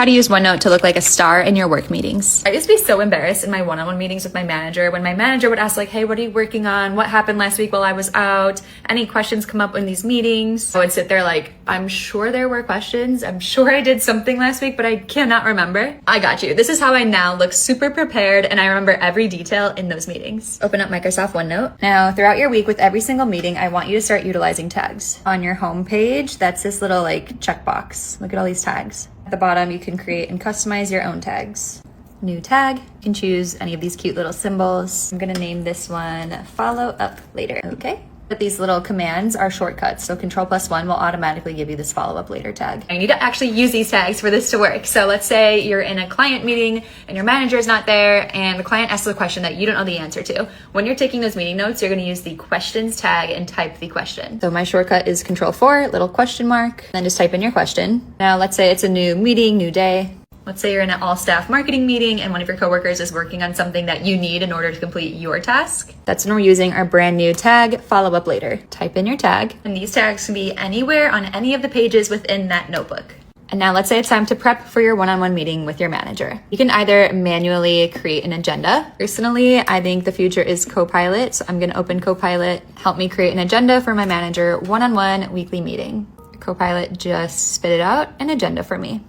How to use OneNote to look like a star in your work meetings. I used to be so embarrassed in my one-on-one meetings with my manager when my manager would ask like, hey, what are you working on? What happened last week while I was out? Any questions come up in these meetings? I would sit there like, I'm sure there were questions. I'm sure I did something last week, but I cannot remember. I got you. This is how I now look super prepared and I remember every detail in those meetings. Open up Microsoft OneNote. Now, throughout your week with every single meeting, I want you to start utilizing tags. On your home page, that's this little like checkbox. Look at all these tags. At the bottom, you can create and customize your own tags. New tag, you can choose any of these cute little symbols. I'm gonna name this one follow up later, okay? But these little commands are shortcuts, so Control+1 will automatically give you this follow up later tag. You need to actually use these tags for this to work. So let's say you're in a client meeting and your manager is not there and the client asks a question that you don't know the answer to. When you're taking those meeting notes, you're gonna use the questions tag and type the question. So my shortcut is Control4, little question mark, then just type in your question. Now let's say it's a new meeting, new day. Let's say you're in an all-staff marketing meeting and one of your coworkers is working on something that you need in order to complete your task. That's when we're using our brand new tag, follow up later. Type in your tag, and these tags can be anywhere on any of the pages within that notebook. And now let's say it's time to prep for your one-on-one meeting with your manager. You can either manually create an agenda. Personally, I think the future is Copilot, so I'm gonna open Copilot, help me create an agenda for my manager one-on-one weekly meeting. Copilot just spit it out an agenda for me.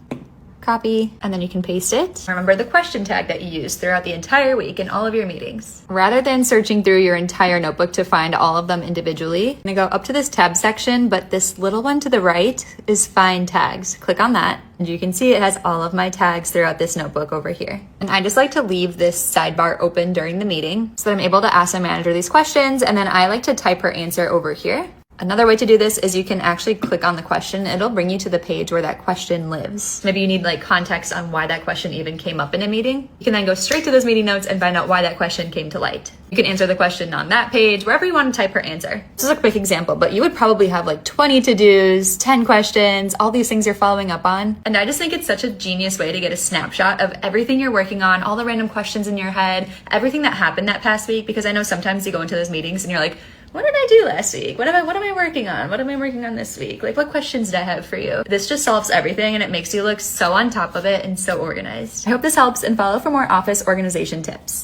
Copy, and then you can paste it. Remember the question tag that you use throughout the entire week in all of your meetings. Rather than searching through your entire notebook to find all of them individually, I'm gonna go up to this tab section, but this little one to the right is Find Tags. Click on that, and you can see it has all of my tags throughout this notebook over here. And I just like to leave this sidebar open during the meeting so that I'm able to ask my manager these questions, and then I like to type her answer over here. Another way to do this is you can actually click on the question. It'll bring you to the page where that question lives. Maybe you need like context on why that question even came up in a meeting. You can then go straight to those meeting notes and find out why that question came to light. You can answer the question on that page, wherever you want to type her answer. This is a quick example, but you would probably have like 20 to-dos, 10 questions, all these things you're following up on. And I just think it's such a genius way to get a snapshot of everything you're working on, all the random questions in your head, everything that happened that past week, because I know sometimes you go into those meetings and you're like, what did I do last week? What am I working on? What am I working on this week? Like, what questions did I have for you? This just solves everything and it makes you look so on top of it and so organized. I hope this helps, and follow for more office organization tips.